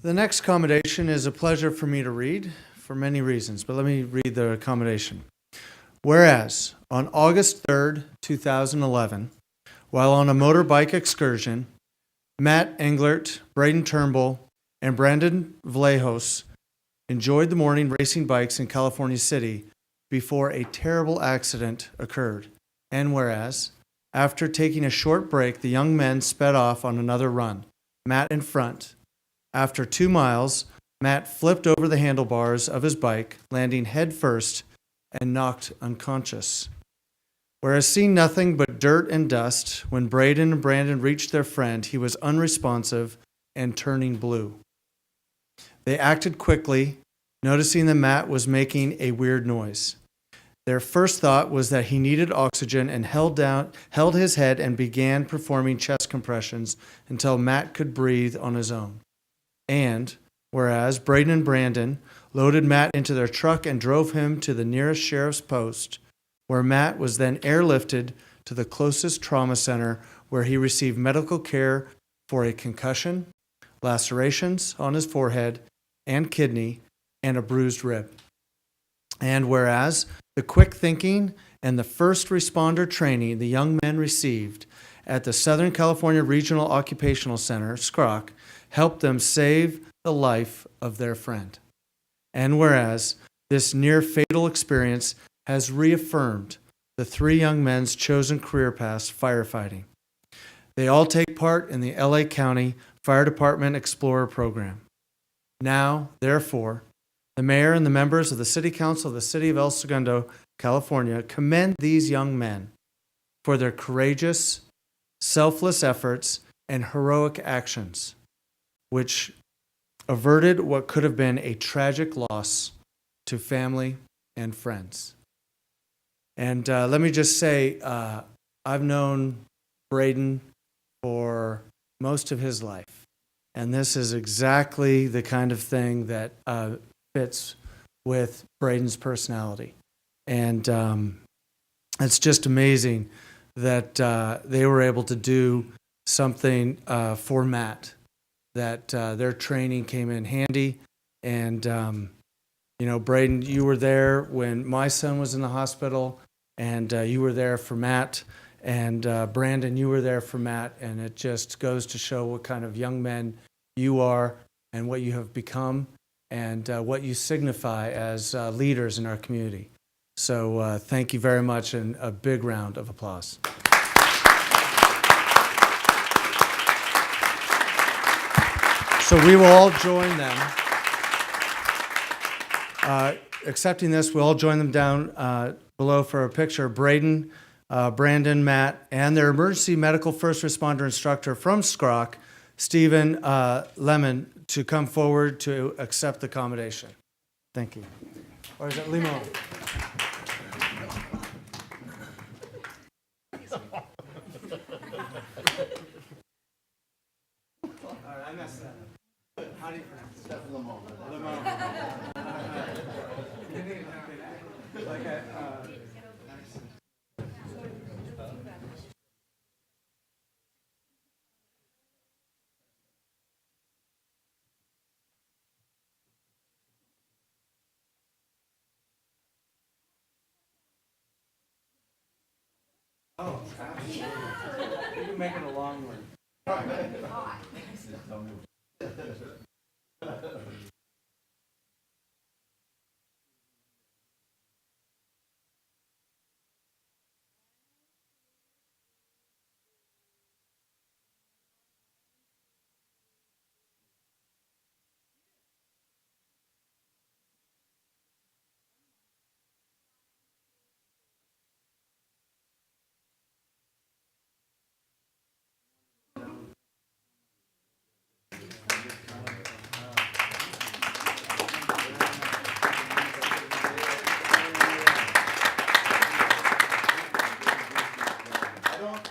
The next commendation is a pleasure for me to read for many reasons, but let me read the commendation. Whereas, on August 3rd, 2011, while on a motorbike excursion, Matt Englert, Braden Turnbull, and Brandon Vallejos enjoyed the morning racing bikes in California City before a terrible accident occurred. And whereas, after taking a short break, the young men sped off on another run, Matt in front. After 2 miles, Matt flipped over the handlebars of his bike, landing head first and knocked unconscious. Whereas seeing nothing but dirt and dust, when Braden and Brandon reached their friend, he was unresponsive and turning blue. They acted quickly, noticing that Matt was making a weird noise. Their first thought was that he needed oxygen and held his head and began performing chest compressions until Matt could breathe on his own. And, whereas Braden and Brandon loaded Matt into their truck and drove him to the nearest sheriff's post, where Matt was then airlifted to the closest trauma center where he received medical care for a concussion, lacerations on his forehead and kidney, and a bruised rib. And whereas the quick thinking and the first responder training the young men received at the Southern California Regional Occupational Center, SCROC, helped them save the life of their friend. And whereas this near-fatal experience has reaffirmed the 3 young men's chosen career paths, firefighting. They all take part in the LA County Fire Department Explorer Program. Now, therefore, the mayor and the members of the City Council of the City of El Segundo, California, commend these young men for their courageous, selfless efforts and heroic actions, which averted what could have been a tragic loss to family and friends. And let me just say, I've known Braden for most of his life, and this is exactly the kind of thing that fits with Braden's personality. And it's just amazing that they were able to do something for Matt, that their training came in handy. And, Braden, you were there when my son was in the hospital, and you were there for Matt. And Brandon, you were there for Matt. And it just goes to show what kind of young men you are and what you have become and what you signify as leaders in our community. So thank you very much, and a big round of applause. So we will all join them. Accepting this, we'll all join them down below for a picture. Braden, Brandon, Matt, and their emergency medical first responder instructor from SCROC, Stephen Lemon, to come forward to accept the commendation. Thank you. Or is it Limon? All right, I messed that up. How do you pronounce it? Limon. Limon. Like oh, absolutely. You can make it a long one.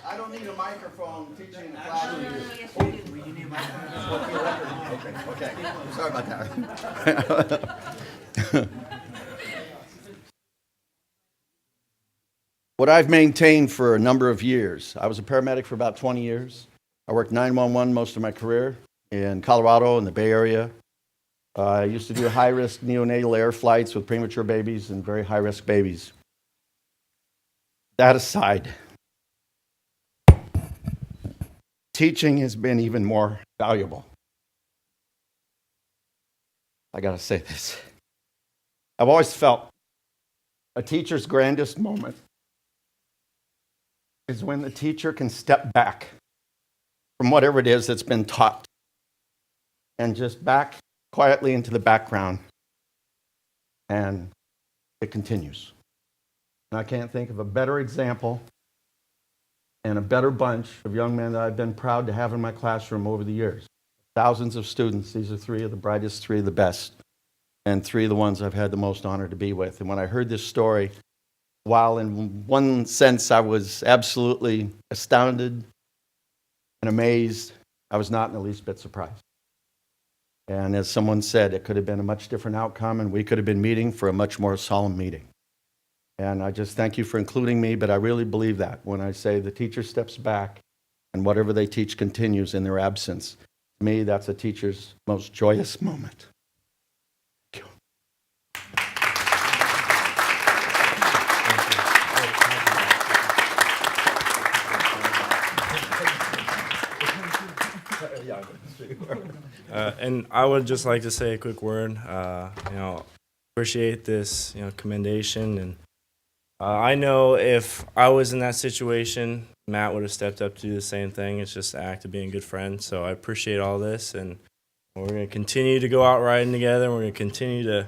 I don't need a microphone teaching the class. Okay. Sorry about that. What I've maintained for a number of years, I was a paramedic for about 20 years. I worked 911 most of my career in Colorado and the Bay Area, I used to do high-risk neonatal air flights with premature babies and very high-risk babies. That aside, teaching has been even more valuable. I gotta say this. I've always felt a teacher's grandest moment is when the teacher can step back from whatever it is that's been taught and just back quietly into the background, and it continues. And I can't think of a better example and a better bunch of young men that I've been proud to have in my classroom over the years. Thousands of students. These are 3 of the brightest, 3 of the best, and 3 of the ones I've had the most honor to be with. And when I heard this story, while in one sense I was absolutely astounded and amazed, I was not in the least bit surprised. And as someone said, it could have been a much different outcome, and we could have been meeting for a much more solemn meeting. And I just thank you for including me, but I really believe that when I say the teacher steps back and whatever they teach continues in their absence. To me, that's a teacher's most joyous moment. Thank you. And I would just like to say a quick word. Appreciate this, commendation. And I know if I was in that situation, Matt would have stepped up to do the same thing. It's just an act of being a good friend. So I appreciate all this, and we're going to continue to go out riding together. We're going to continue to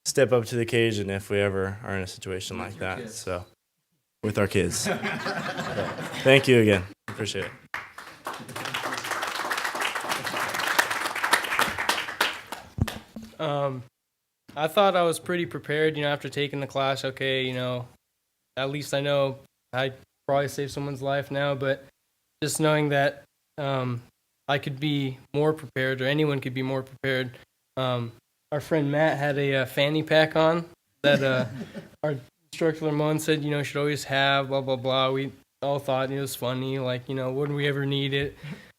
step up to the occasion if we ever are in a situation like that. Kids. So, with our kids. So, thank you again. Appreciate it. I thought I was pretty prepared, after taking the class. Okay, at least I know I probably saved someone's life now, but just knowing that I could be more prepared, or anyone could be more prepared. Our friend Matt had a fanny pack on that our instructor Ramon said, should always have, blah, blah, blah. We all thought it was funny, like, wouldn't we ever need it?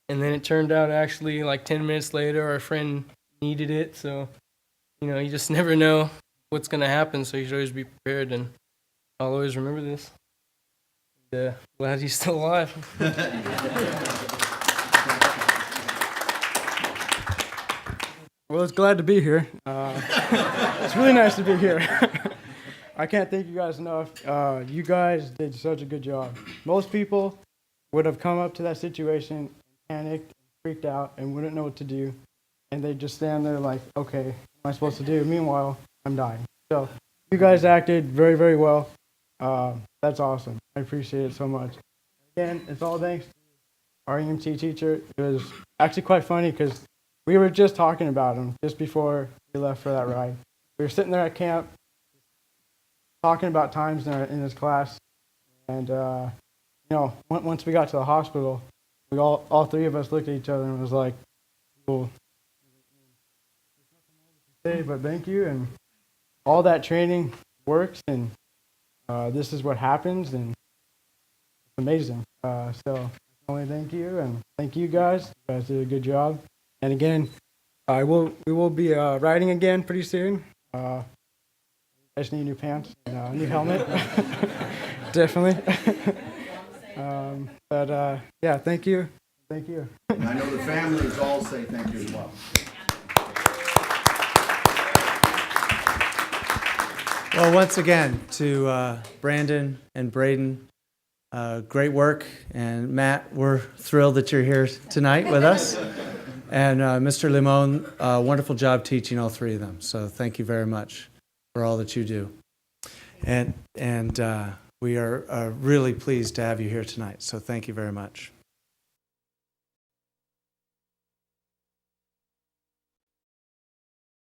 And then it turned out actually, like 10 minutes later, our friend needed it, so... you just never know what's going to happen, so you should always be prepared, and I'll always remember this. Glad he's still alive. Well, it's glad to be here. It's really nice to be here. I can't thank you guys enough. You guys did such a good job. Most people would have come up to that situation, panicked, freaked out, and wouldn't know what to do. And they just stand there like, okay, what am I supposed to do? Meanwhile, I'm dying. So you guys acted very, very well. That's awesome. I appreciate it so much. Again, it's all thanks to our EMT teacher. It was actually quite funny because we were just talking about him just before we left for that ride. We were sitting there at camp talking about times in his class. And, once we got to the hospital, we all 3 of us looked at each other and was like, well, but thank you, and all that training works, and this is what happens, and it's amazing. So I can only thank you, and thank you guys. You guys did a good job. And again, we will be riding again pretty soon. I just need new pants and a new helmet, definitely. Yeah, thank you. Thank you. And I know the families all say thank you as well. Well, once again, to Brandon and Braden, great work. And Matt, we're thrilled that you're here tonight with us. And Mr. Limon, wonderful job teaching all 3 of them. So thank you very much for all that you do. And we are really pleased to have you here tonight. So thank you very much.